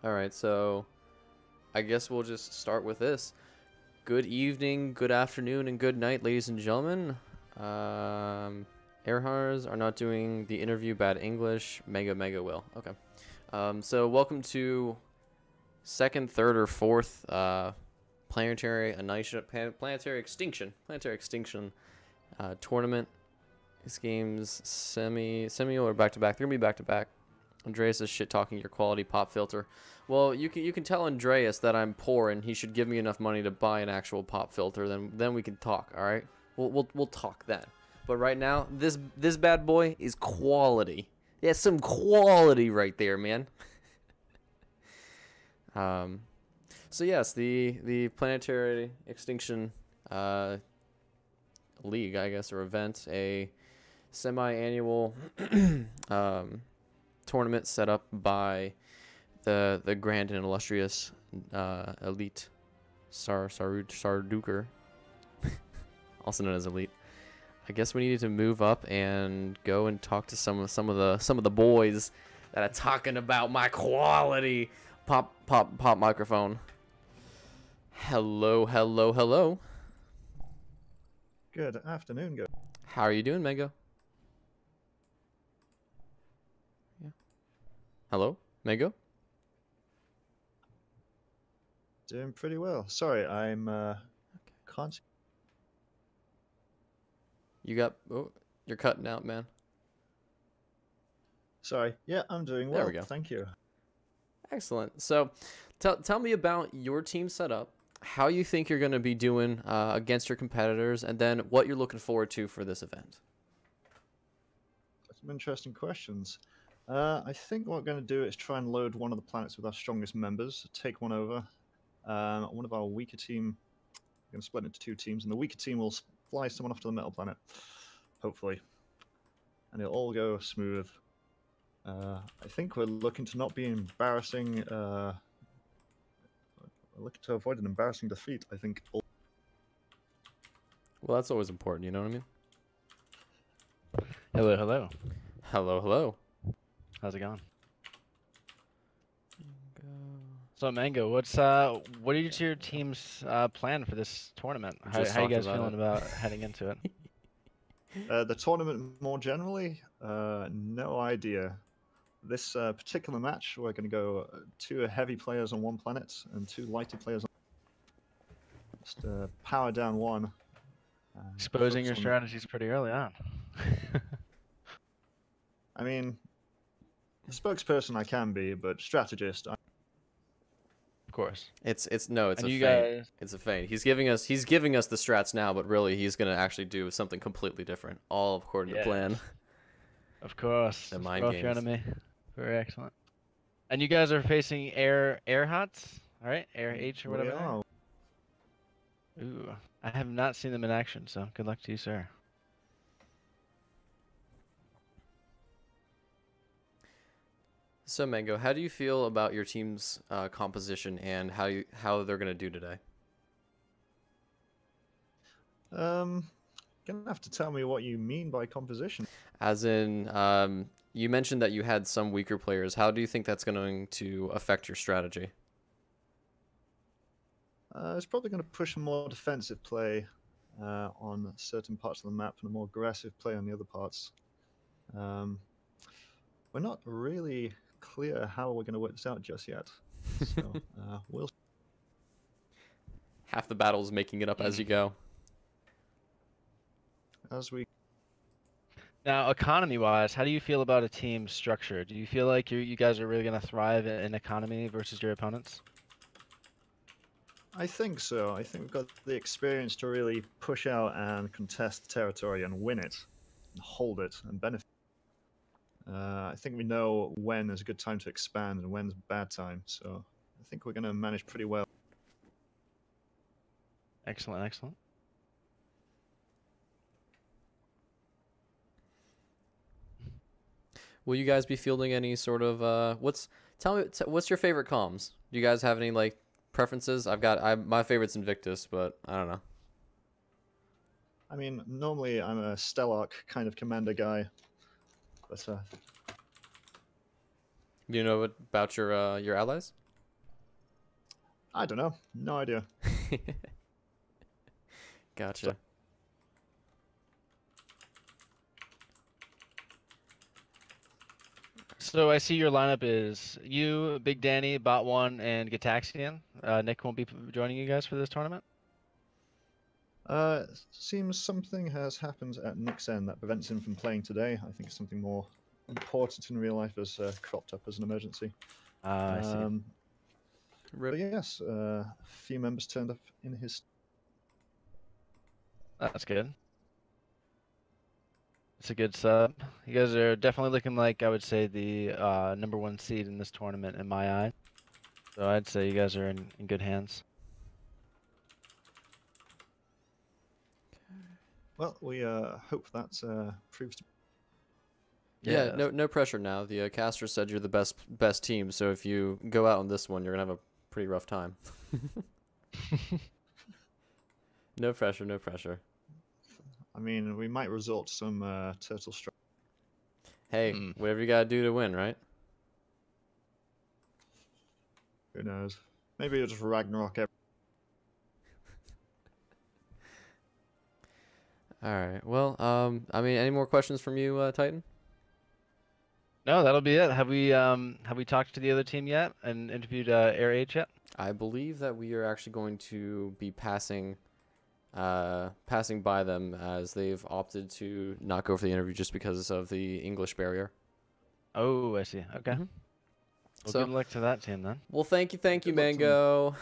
All right, so I guess we'll just start with this. Good evening, good afternoon, and good night, ladies and gentlemen. Airhars are not doing the interview. Bad English. Mega will. Okay. So welcome to second, third, or fourth Planetary Extinction tournament. This game's semi or back to back. They're gonna be back to back. Andreas is shit talking your quality pop filter. Well, you can tell Andreas that I'm poor and he should give me enough money to buy an actual pop filter. Then we can talk. All right, we'll talk then. But right now, this bad boy is quality. Yeah, some quality right there, man. So yes, the Planetary Extinction League, I guess, or event, a semi-annual tournament set up by the grand and illustrious Elite Sarduker, also known as Elite. I guess we needed to move up and go and talk to some of the boys that are talking about my quality pop microphone. Hello. Good afternoon, go. How are you doing, Mango? Yeah. Hello, Mango? Doing pretty well. Sorry, I'm can't. You're cutting out, man. Sorry. Yeah, I'm doing well. There we go. Thank you. Excellent. So, tell me about your team setup, how you think you're going to be doing against your competitors, and then what you're looking forward to for this event. Some interesting questions. I think what we're going to do is try and load one of the planets with our strongest members, take one over. One of our weaker team, we're going to split into two teams, and the weaker team will fly someone off to the metal planet, hopefully. And it'll all go smooth. I think we're looking to not be embarrassing. We're looking to avoid an embarrassing defeat, I think. Well, that's always important, you know what I mean? Hello. Hello. How's it going? So Mango, what is your team's plan for this tournament? How you guys feeling about heading into it? The tournament more generally, no idea. This particular match, we're going to go 2 heavy players on one planet and 2 lighter players on. Just power down one. Exposing your strategies pretty early on. I mean, spokesperson I can be, but strategist. Of course. It's a feint. Guys... It's a feint. He's giving us the strats now, but really he's gonna actually do something completely different, all according to plan. Of course. The mind Off games. your enemy. Very excellent. And you guys are facing air hots, all right? Air H or whatever. Oh. Ooh, I have not seen them in action, so good luck to you, sir. So Mango, how do you feel about your team's composition and how they're gonna do today? Gonna have to tell me what you mean by composition. As in, you mentioned that you had some weaker players. How do you think that's going to affect your strategy? It's probably going to push a more defensive play on certain parts of the map and a more aggressive play on the other parts. We're not really clear how we're going to work this out just yet. So we'll. Half the battle is making it up as you go. As we. Now, economy-wise, how do you feel about a team structure? Do you feel like you guys are really going to thrive in economy versus your opponents? I think so. I think we've got the experience to really push out and contest the territory and win it, and hold it and benefit. I think we know when is a good time to expand and when's a bad time. So I think we're going to manage pretty well. Excellent. Will you guys be fielding any sort of what's your favorite comms? Do you guys have any like preferences? My favorite's Invictus, but I don't know. I mean, normally I'm a Stellark kind of commander guy, but You know about your allies? I don't know. No idea. Gotcha. So I see your lineup is you, Big Danny, Bot One, and Gataxian. Nick won't be joining you guys for this tournament. Seems something has happened at Nick's end that prevents him from playing today. I think something more important in real life has cropped up as an emergency. I see. But yes, a few members turned up in his. That's good. It's a good sub. You guys are definitely looking like, I would say, the #1 seed in this tournament in my eye. So I'd say you guys are in good hands. Well, we hope that proves to. Yeah, no pressure now. The caster said you're the best team, so if you go out on this one, you're gonna have a pretty rough time. No pressure, no pressure. I mean, we might resort to some turtle strike. Hey, whatever you gotta do to win, right? Who knows? Maybe it'll just Ragnarok. All right. Well, I mean, any more questions from you, Titan? No, that'll be it. Have we talked to the other team yet and interviewed Air H yet? I believe that we are actually going to be passing by them as they've opted to not go for the interview just because of the English barrier. Oh, I see. Okay. Mm-hmm. Well, So, good luck to that team then. well, thank you, Good luck to Mango.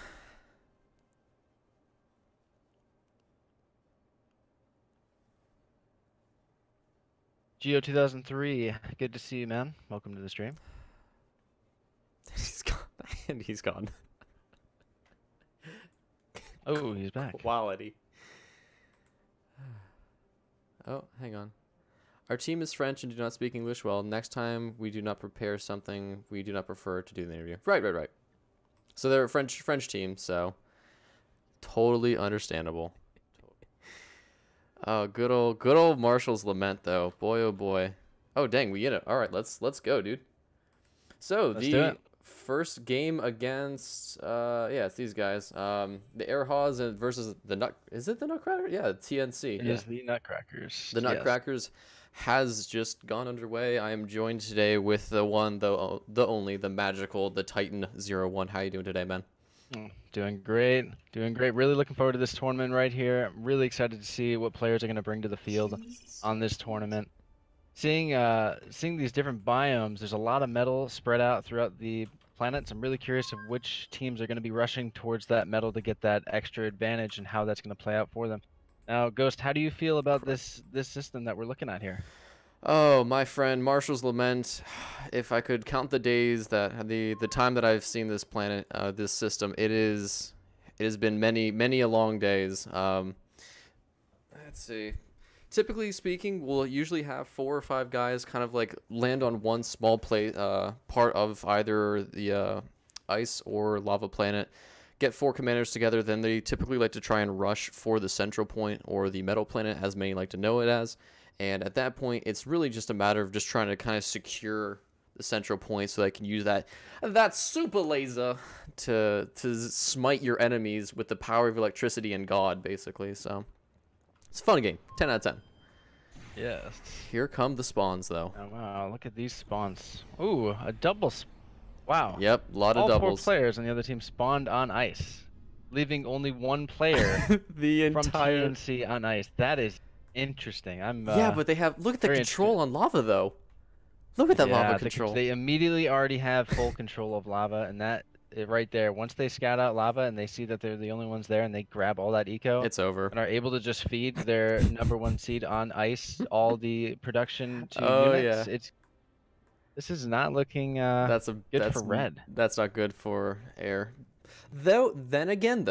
Geo 2003, good to see you, man. Welcome to the stream. He's gone. And he's gone. Oh, he's back. Quality. Oh, hang on. Our team is French and do not speak English well. Next time we do not prepare something, we do not prefer to do the interview. Right. So they're a French team, so totally understandable. Oh, good old Marshall's Lament though. Boy oh boy. Oh dang, we get it. All right, let's go, dude. So Let's do it. first game against yeah, it's these guys. The Airhaws versus the Nut. Is it the Nutcracker? Yeah, TNC. It is the Nutcrackers. The yes. Nutcrackers has just gone underway. I am joined today with the one, the only, the magical, the Titan 01. How you doing today, man? Doing great. Really looking forward to this tournament right here. I'm really excited to see what players are going to bring to the field on this tournament. Seeing these different biomes, there's a lot of metal spread out throughout the planets. I'm really curious of which teams are going to be rushing towards that metal to get that extra advantage and how that's going to play out for them. Now, Ghost, how do you feel about this system that we're looking at here? Oh, my friend, Marshall's Lament. If I could count the days that the time that I've seen this planet, this system, it has been many a long days. Let's see. Typically speaking, we'll usually have 4 or 5 guys kind of like land on one small part of either the ice or lava planet. Get 4 commanders together, then they typically like to try and rush for the central point or the metal planet, as many like to know it as. And at that point, it's really just a matter of just trying to kind of secure the central point so they can use that super laser to smite your enemies with the power of electricity and God, basically. So it's a fun game. 10 out of 10. Yes. Here come the spawns, though. Oh, wow, look at these spawns. Ooh, a double. Wow. Yep, a lot of doubles. All 4 players on the other team spawned on ice, leaving only 1 player the from entire TNC on ice. That is interesting. yeah, but they have look at the control on lava though. Look at that lava control. They immediately already have full control of lava, and that right there. Once they scout out lava and they see that they're the only ones there, and they grab all that eco, it's over. And are able to just feed their #1 seed on ice all the production to units. Yeah. This is not looking good for red. That's not good for air. Then again,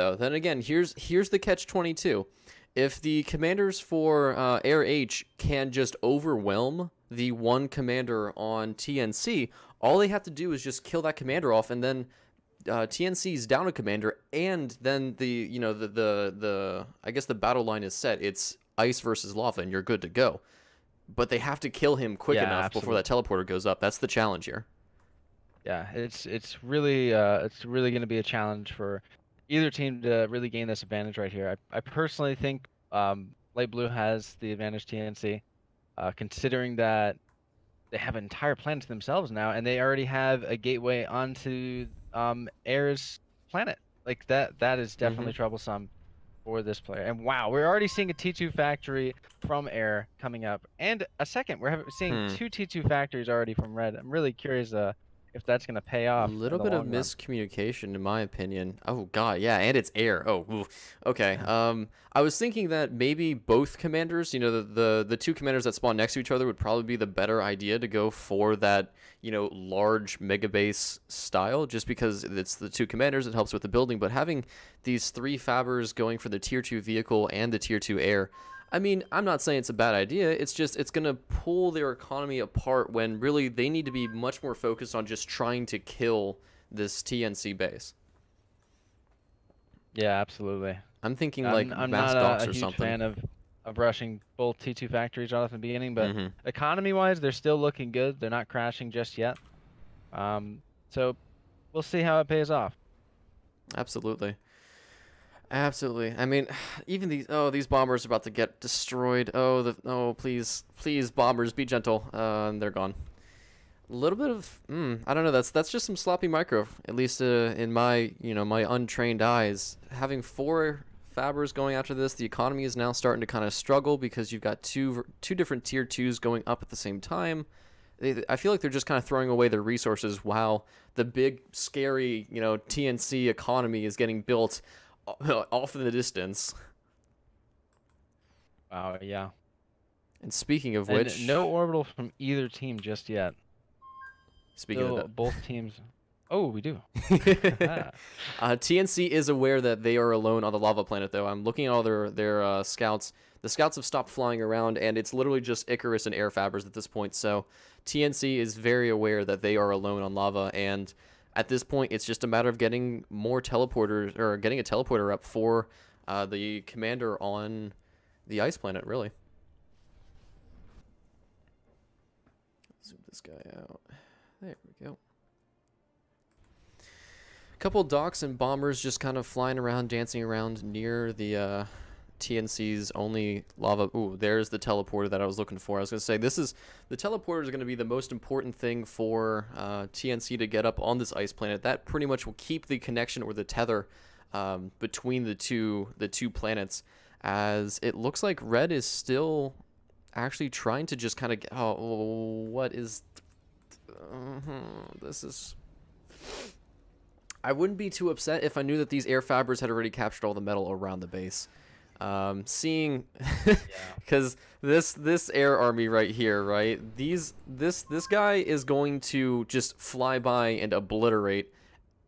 here's the catch-22. If the commanders for Air H can just overwhelm the one commander on TNC, all they have to do is just kill that commander off, and then TNC's down a commander, and then I guess the battle line is set. It's ice versus lava, and you're good to go. But they have to kill him quick enough before that teleporter goes up. That's the challenge here. Yeah, it's really going to be a challenge for either team to really gain this advantage right here. I personally think Light Blue has the advantage TNC, considering that they have an entire planet to themselves now, and they already have a gateway onto Air's planet. Like that is definitely troublesome for this player. And wow, we're already seeing a T2 factory from Air coming up, and a second. Seeing two T2 factories already from Red. I'm really curious if that's going to pay A off little in the bit of long run. miscommunication, in my opinion. Oh god, yeah, and it's Air. Oh, oof. Okay. I was thinking that maybe both commanders, you know, the two commanders that spawn next to each other would probably be the better idea to go for that, you know, large mega base style, just because it's the two commanders. It helps with the building. But having these three fabbers going for the tier 2 vehicle and the tier 2 air, I mean, I'm not saying it's a bad idea. It's just it's going to pull their economy apart when really they need to be much more focused on just trying to kill this TNC base. Yeah, absolutely. I'm thinking like I'm mass not docks a or huge something. fan of rushing both T2 factories off in the beginning, but Mhm. economy-wise, they're still looking good. They're not crashing just yet. So we'll see how it pays off. Absolutely. Absolutely. I mean, even these bombers are about to get destroyed. Oh, please, please, bombers, be gentle. And they're gone. A little bit of, I don't know. That's just some sloppy micro. At least in my, my untrained eyes. Having 4 fabbers going after this, the economy is now starting to kind of struggle because you've got two different tier 2s going up at the same time. I feel like they're just kind of throwing away their resources while the big, scary, TNC economy is getting built off in the distance. Wow, yeah. And speaking of And which, no orbital from either team just yet. speaking Still, of that, both teams. Oh, we do. TNC is aware that they are alone on the lava planet, though. I'm looking at all their scouts. The scouts have stopped flying around, and it's literally just Icarus and air fabbers at this point. So TNC is very aware that they are alone on lava, and at this point, it's just a matter of getting more teleporters, or getting a teleporter up for the commander on the ice planet, really. Zoom this guy out. There we go. A couple docks and bombers just kind of flying around, dancing around near the TNC's only lava. Ooh, there's the teleporter that I was looking for. I was going to say, the teleporter is going to be the most important thing for TNC to get up on this ice planet. That pretty much will keep the connection or the tether between the two planets, as it looks like Red is still actually trying to just kind of get, what is this is. I wouldn't be too upset if I knew that these air fabbers had already captured all the metal around the base. Seeing, because this air army right here, right? This guy is going to just fly by and obliterate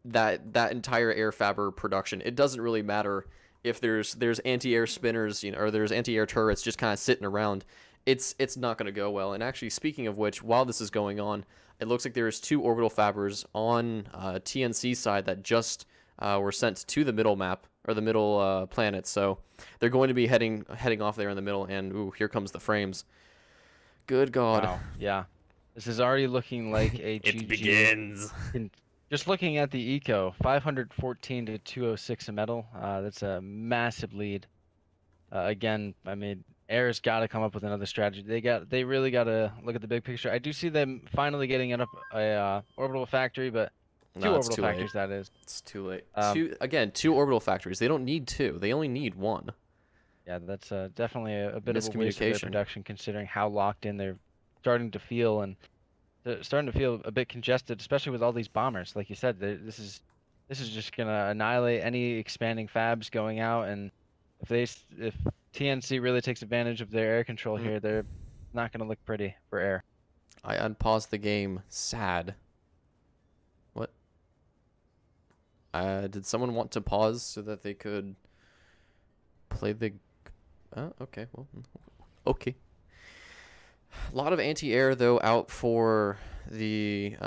that entire air fabber production. It doesn't really matter if there's anti-air spinners, or there's anti-air turrets just kind of sitting around. It's not going to go well. And actually, speaking of which, while this is going on, it looks like there's 2 orbital fabbers on TNC side that just were sent to the middle map, or the middle planet. So they're going to be heading off there in the middle, and ooh, here comes the frames. Good God. Wow, yeah. This is already looking like a It GG. begins. Just looking at the eco, 514 to 206 in metal. That's a massive lead. Again, I mean, Air's got to come up with another strategy. They really got to look at the big picture. I do see them finally getting up a orbital factory, but two orbital factories, that is. It's too late. Two orbital factories. They don't need 2. They only need 1. Yeah, that's definitely a bit of a waste of their Miscommunication. production, considering how locked in they're starting to feel, and they're starting to feel a bit congested, especially with all these bombers. Like you said, this is just gonna annihilate any expanding fabs going out, and if TNC really takes advantage of their air control here, they're not gonna look pretty for Air. I unpaused the game. Sad. What? Did someone want to pause so that they could play the... Oh, okay. Well, okay. A lot of anti-air, though, out for the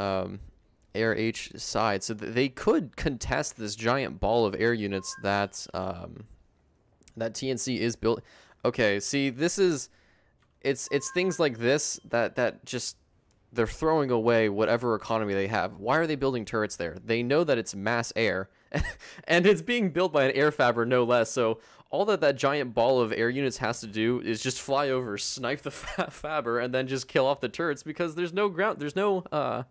Air H side. So they could contest this giant ball of air units that that TNC is built. Okay, see, this is... It's things like this that just they're throwing away whatever economy they have. Why are they building turrets there? They know that it's mass air, and it's being built by an air fabber, no less. So all that giant ball of air units has to do is just fly over, snipe the fabber, and then just kill off the turrets, because there's no ground, there's no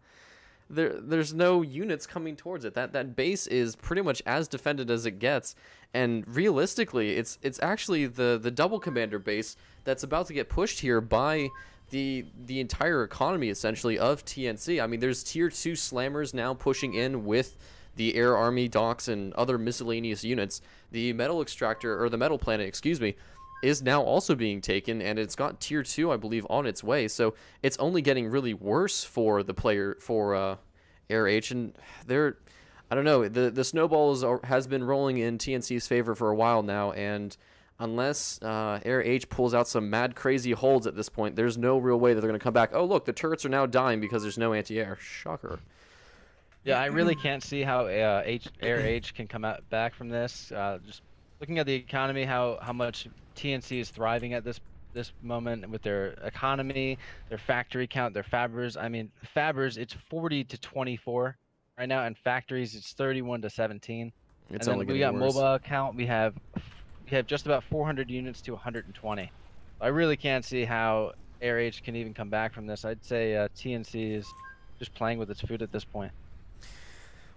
there's no units coming towards it. That base is pretty much as defended as it gets, and realistically, it's actually the double commander base that's about to get pushed here by the entire economy, essentially, of TNC. I mean, there's tier 2 slammers now pushing in with the air army docks and other miscellaneous units. The metal extractor, or the metal planet, excuse me, is now also being taken, and it's got tier 2, I believe, on its way. So it's only getting really worse for the player, for Air H, and I don't know, the snowballs has been rolling in TNC's favor for a while now, and unless Air H pulls out some mad crazy holds at this point, there's no real way that they're going to come back. Oh, look, the turrets are now dying because there's no anti-air. Shocker. Yeah, I really can't see how Air H can come back from this. Just looking at the economy, how much TNC is thriving at this moment with their economy, their factory count, their fabbers. I mean, fabbers, it's 40 to 24 right now, and factories, it's 31 to 17. It's and only then we getting got worse. mobile count. We have just about 400 units to 120. I really can't see how Air H can even come back from this. I'd say TNC is just playing with its food at this point.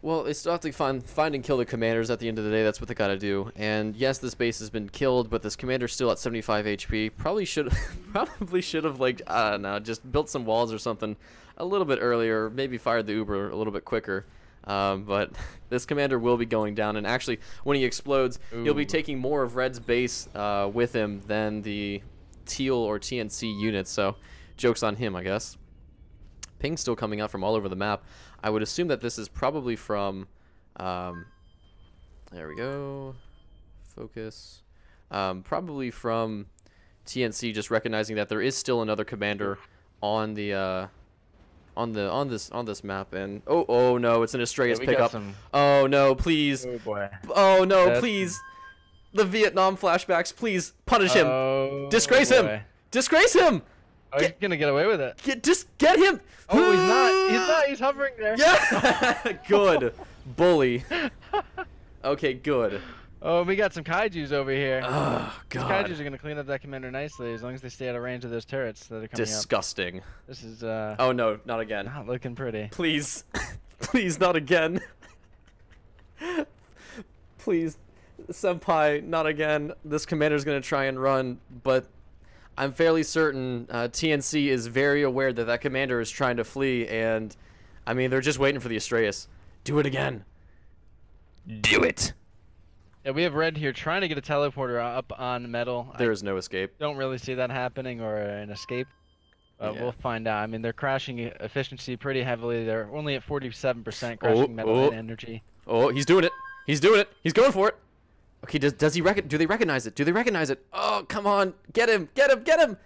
Well, they still have to find and kill the commanders at the end of the day. That's what they gotta do. And yes, this base has been killed, but this commander's still at 75 HP. Probably should have, like, I don't know, just built some walls or something a little bit earlier. Maybe fired the Uber a little bit quicker. But this commander will be going down, and actually, when he explodes, he'll be taking more of Red's base with him than the Teal or TNC units. So, joke's on him, I guess. Ping's still coming out from all over the map. I would assume that this is probably from, there we go, focus, probably from TNC just recognizing that there is still another commander on the, on this map, and oh no, it's an Astraeus pickup. Oh no, please. Oh boy. Oh no, please. The Vietnam flashbacks, please punish him. Oh, Disgrace boy. him. Disgrace him. Oh, he's gonna get away with it. Just get him. Oh, he's not. He's not. He's hovering there. Yeah. Good. Bully. Okay, good. Oh, we got some kaijus over here. Oh, These God. kaijus are gonna clean up that commander nicely as long as they stay out of range of those turrets that are coming Disgusting. up. This is Oh no, not again. not looking pretty. Please. Please, not again. Please, Senpai, not again. This commander's gonna try and run, but I'm fairly certain TNC is very aware that that commander is trying to flee, and I mean, they're just waiting for the Astraeus. Do it again. Do it. Yeah, we have Red here trying to get a teleporter up on metal. There is no escape. Don't really see that happening, or an escape. Yeah. We'll find out. I mean, they're crashing efficiency pretty heavily. They're only at 47% crashing metal and energy. Oh, he's doing it. He's doing it. He's going for it. Okay, do they recognize it? Do they recognize it? Oh, come on. Get him. Get him. Get him.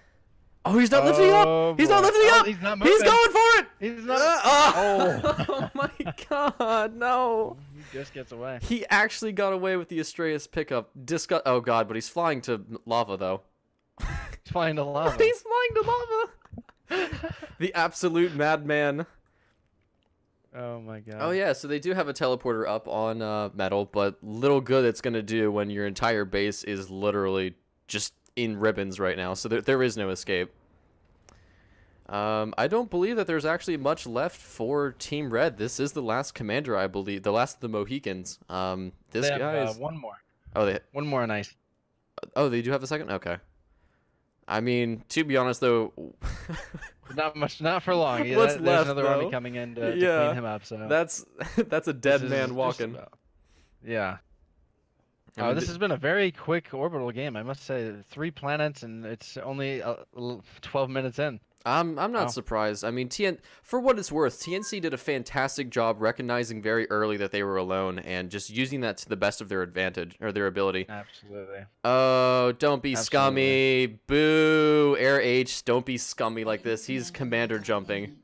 Oh, he's not lifting up. He's not lifting up. He's not moving. He's going for it. He's not. Oh my God, no. He just gets away. He actually got away with the Astraeus pickup. Oh God, but he's flying to lava though. He's flying to lava. He's flying to lava. The absolute madman. Oh my God. Oh yeah, so they do have a teleporter up on metal, but little good it's gonna do when your entire base is literally just in ribbons right now. So there is no escape. I don't believe that there's actually much left for Team Red. This is the last commander, I believe, the last of the Mohicans. This they guy have, is one more. Oh, one more on ice. Oh, they do have a second. Okay. I mean, to be honest though, not much, not for long. Yeah, what's there's left, another though? army coming in to clean him up. So that's a dead this man is walking. Yeah. I mean, This has been a very quick orbital game, I must say. 3 planets, and it's only 12 minutes in. I'm not surprised. I mean, for what it's worth, TNC did a fantastic job recognizing very early that they were alone and just using that to the best of their advantage or their ability. Absolutely. Oh, don't be scummy. Boo. Air H, don't be scummy like this. He's commander jumping.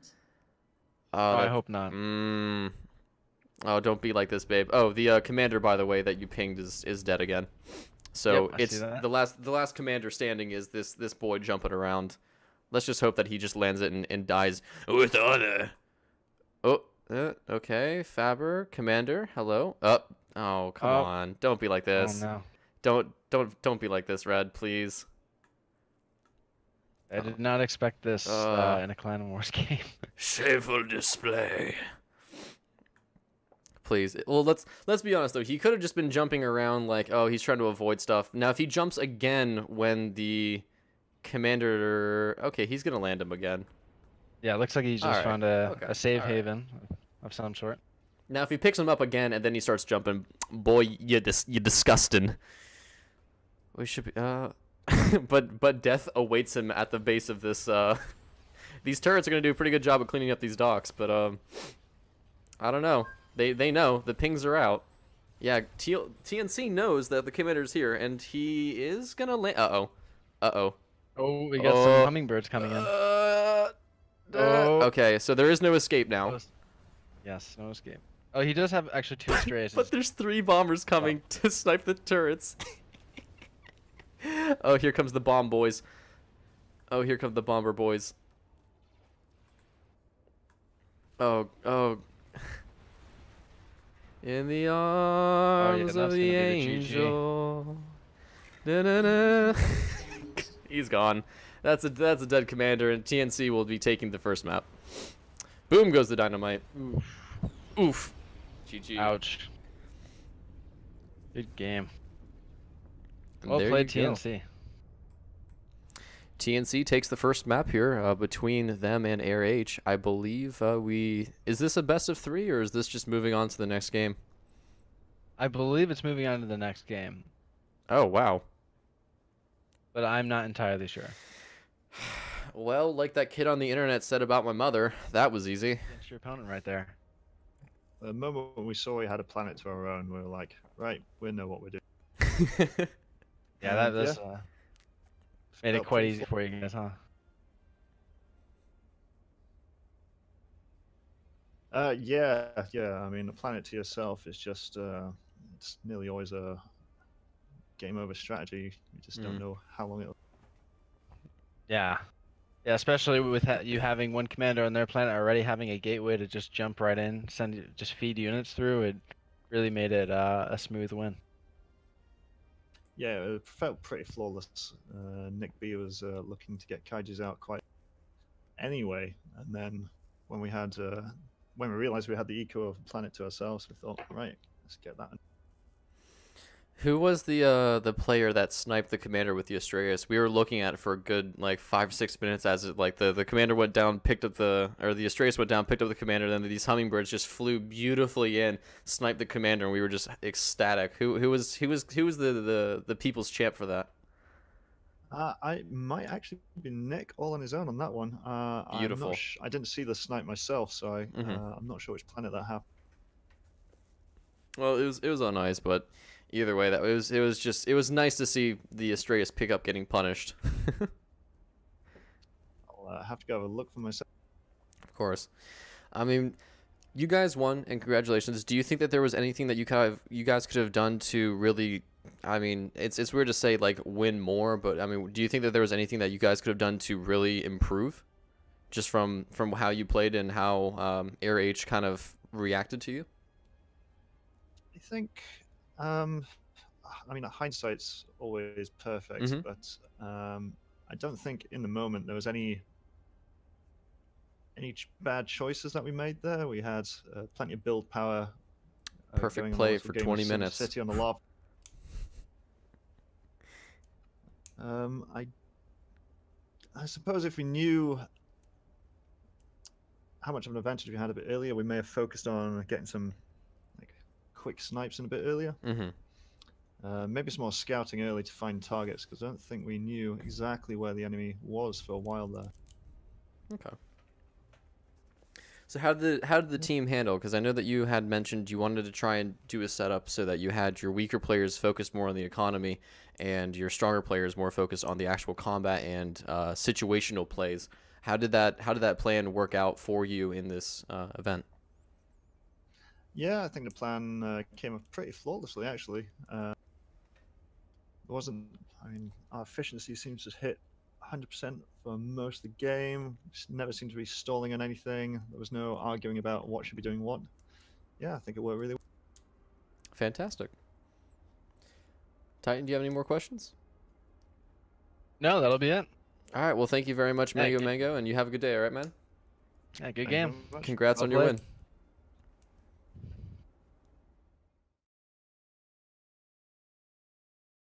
I hope not. Oh, don't be like this, babe. Oh, the commander, by the way, that you pinged is dead again. So Yep, it's the last commander standing is this boy jumping around. Let's just hope that he just lands it and dies with honor. Oh, okay. Faber, Commander, hello. Oh, come on. Don't be like this. Oh no. Don't be like this, Red, please. I did not expect this in a Clan Wars game. Shameful display. Please. Well, let's be honest though. He could have just been jumping around like, oh, he's trying to avoid stuff. Now, if he jumps again when the commander, okay, he's gonna land him again. Yeah, it looks like he's just found a save All haven of some sort. Now, if he picks him up again and then he starts jumping, boy, you disgusting. We should be but death awaits him at the base of this. These turrets are gonna do a pretty good job of cleaning up these docks, but I don't know. They know the pings are out. Yeah, TNC knows that the commander's here, and he is gonna land. Uh oh. Oh, we got some hummingbirds coming in. Okay, so there is no escape now. Yes, no escape. Oh, he does have actually 2 strays. But there's 3 bombers coming to snipe the turrets. Oh, here comes the bomb boys. Oh, here come the bomber boys. Oh. In the arms of the angel. Da-na-na. He's gone. That's a dead commander, and TNC will be taking the first map. Boom goes the dynamite. Oof. GG. Ouch. Good game. And Well played, you go. TNC. TNC takes the first map here between them and Air H. I believe is this a best of 3 or is this just moving on to the next game? I believe it's moving on to the next game, Oh, wow. but I'm not entirely sure. Well, like that kid on the internet said about my mother, that was easy. Against your opponent right there. The moment we saw we had a planet to our own, we were like, right, we know what we're doing. Yeah, that's made it Felt quite pretty easy for you guys, huh? Yeah. I mean, the planet to yourself is just it's nearly always a game over strategy. You just don't know how long it'll. Yeah. Yeah, especially with you having one commander on their planet already having a gateway to just jump right in, just feed units through. It really made it a smooth win. Yeah, it felt pretty flawless. Nick B was looking to get Kaijus out quite anyway, and then when we realized we had the eco of the planet to ourselves, we thought, right, let's get that. Who was the player that sniped the commander with the Astraeus? We were looking at it for a good like 5-6 minutes as it like the commander went down, picked up the Astraeus went down, picked up the commander, then these hummingbirds just flew beautifully in, sniped the commander, and we were just ecstatic. Who was the people's champ for that? I might actually be Nick all on his own on that one. Beautiful. I didn't see the snipe myself, so I'm not sure which planet that happened. Well, it was on ice, but either way, it was nice to see the Astraeus pick up getting punished. I'll have to go have a look for myself. Of course. I mean, you guys won, and congratulations. Do you think that there was anything that you guys could have done to really? I mean, it's weird to say like win more, but I mean, do you think that there was anything that you guys could have done to really improve, just from how you played and how Air H kind of reacted to you? I think, I mean, hindsight's always perfect, but I don't think in the moment there was any bad choices that we made there. We had plenty of build power. Perfect play for 20 minutes. City on the lob. I suppose if we knew how much of an advantage we had a bit earlier, we may have focused on getting some like quick snipes in a bit earlier. Maybe some more scouting early to find targets, because I don't think we knew exactly where the enemy was for a while there. Okay. So how did the team handle? Because I know that you had mentioned you wanted to try and do a setup so that you had your weaker players focused more on the economy, and your stronger players more focused on the actual combat and situational plays. How did that plan work out for you in this event? Yeah, I think the plan came up pretty flawlessly, actually. It wasn't. I mean, our efficiency seems to hit 100% for most of the game. Just never seemed to be stalling on anything. There was no arguing about what should be doing what. Yeah, I think it worked really well. Fantastic. Titan, do you have any more questions? No, that'll be it. All right. Well, thank you very much, Yeah, Mango, and you have a good day. All right, man. Yeah, good Thank you game. very much. Congrats Well on your played. win.